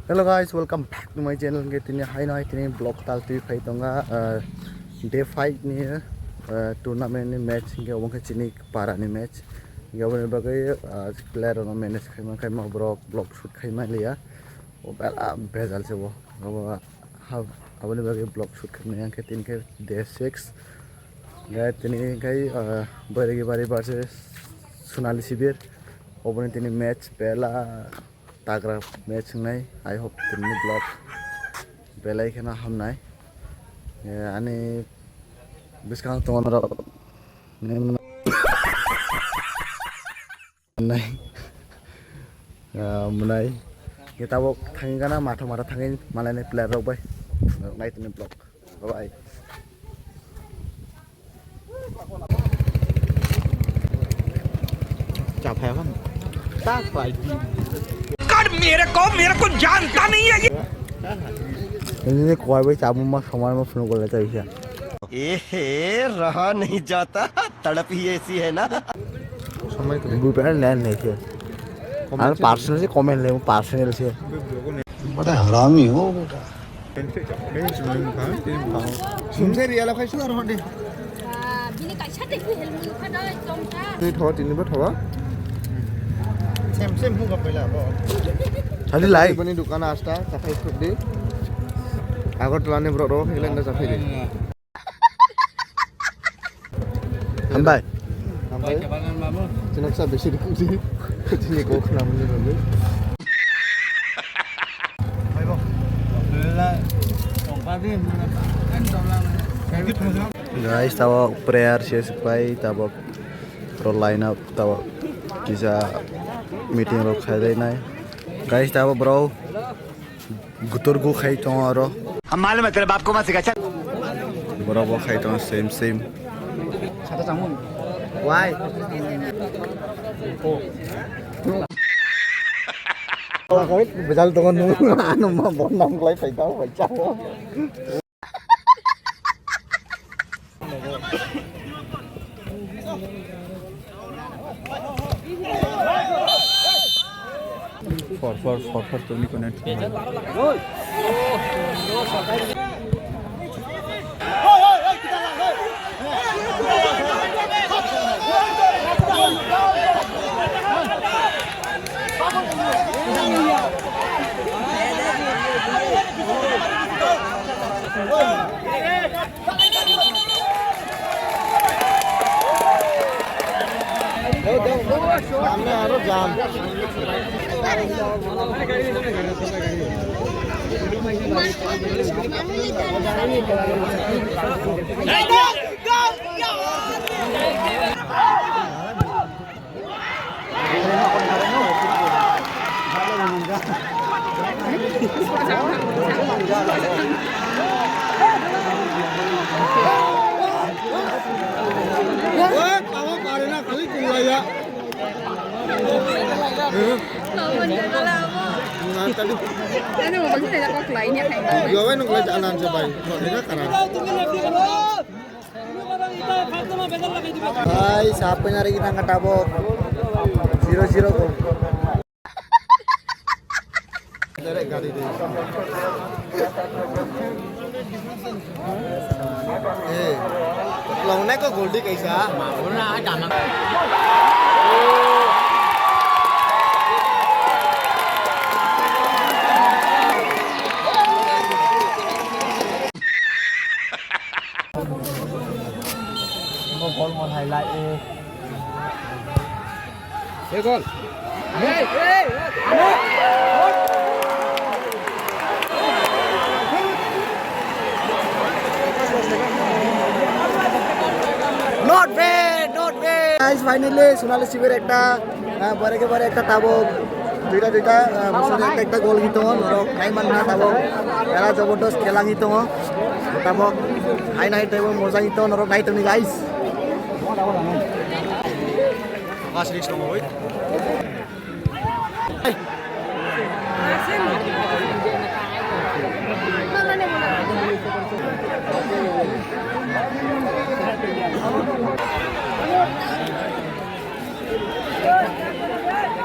Hello guys, welcome back to my channel. Tini hai na tini blog tal tu phai tonga day 5 ni tournament ni match ge obong chini para ni match ge obong bagai player no manage khai ma blog shoot khai ma liya o bela bezal se wo obong bagai blog shoot khai ma ke tin ke day 6 ge tini kai bari versus Sonali Sibir obong tini match bela tagra match ngai I hope tini blog belai khana hamnai ani biskang tomara nai munai kita bok thangi kana matho thangi malai nai player rok bai nai tini blog bye chào phèo không tác phải मेरे को जानता नहीं है ये कोई भी चाबू में सामान में फोन कर लेता है क्या रहा नहीं जाता तड़प ही ऐसी है ना समय तो ग्रुप है लैंड नहीं है हम पर्सनल से कमेंट ले पर्सनल से बड़ा हरामी हो बेटा सुनसे रियल है कैसे रहो दे बिनी का छते की हेलमेट खड़ा है चमचा तू थो तीन बार थवा सेम हो गपला खाली लाई बनी दुकान आस्था सफाई कर दे आगर तलाने ब्रो रो हेलेंदा सफाई दे हम भाई जनक सा बेसी दिखुसी तिनी को खना मुनि रबे आइबो ला टंका दे guys tawa prayer ses pai tawa pro line up tawa kisa meeting ro khai dai nai guys tawa bro gutur gu khai to ro हम मालूम है तेरे बाप को मत सिखा चल bro bo khai to same छाता चामुन Y Kawit bezal tongon anu mah bonang klai pai tau pai chao for to ni connect सामने आ रो जाम Ano mo bang sila ko klay niya kay Gawin nung klase anan sa bay. Hai siapa nyari kita ngetabok 0-0 ko Direct गाड़ी दे ए लौने को गोल्डी कैसा मावना डामा gol một highlight gol not bad guys finally Sonali Sibir ekta bare ke bare ekta tabok duita musore ekta gol gitu norok nai man na tabok era jobodosht khela gitu tabok hai nai tebo moja gitu norok nai tuni guys Asli slow wait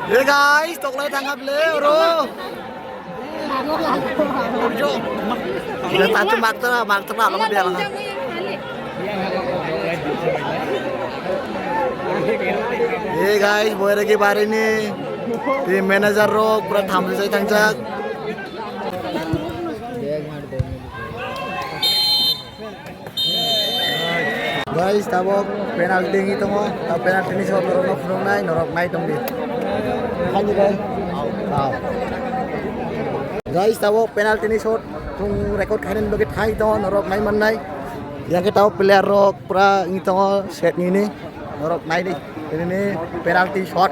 Hey guys, tokla tangkap le, bro. Kita tak cuma makter lah dia lah. Hey guys, boy lagi bar ini. Tim manager rok pura thamse sai tangjak. Guys, tabok penalti ngi tongo, tab penalti ni shot norok nai tong di. Khani guys. Guys, tabok penalti ni shot tung record khanin bagi thai tongo norok nai man nai. Yang kita tahu player rok pura ngi tongo set ni norok nai di. Ini penalti shot.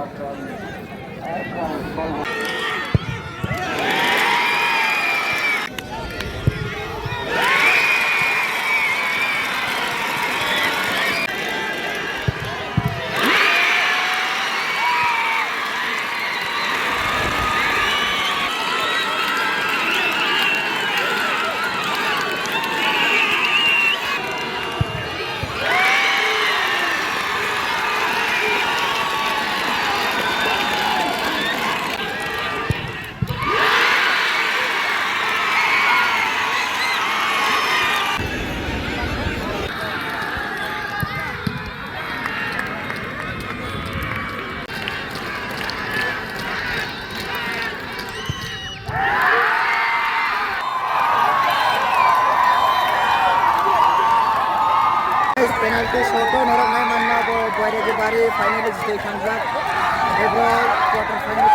Penalti shot norok nai manna bo boy lagi bari final stage hangjak. Quarter final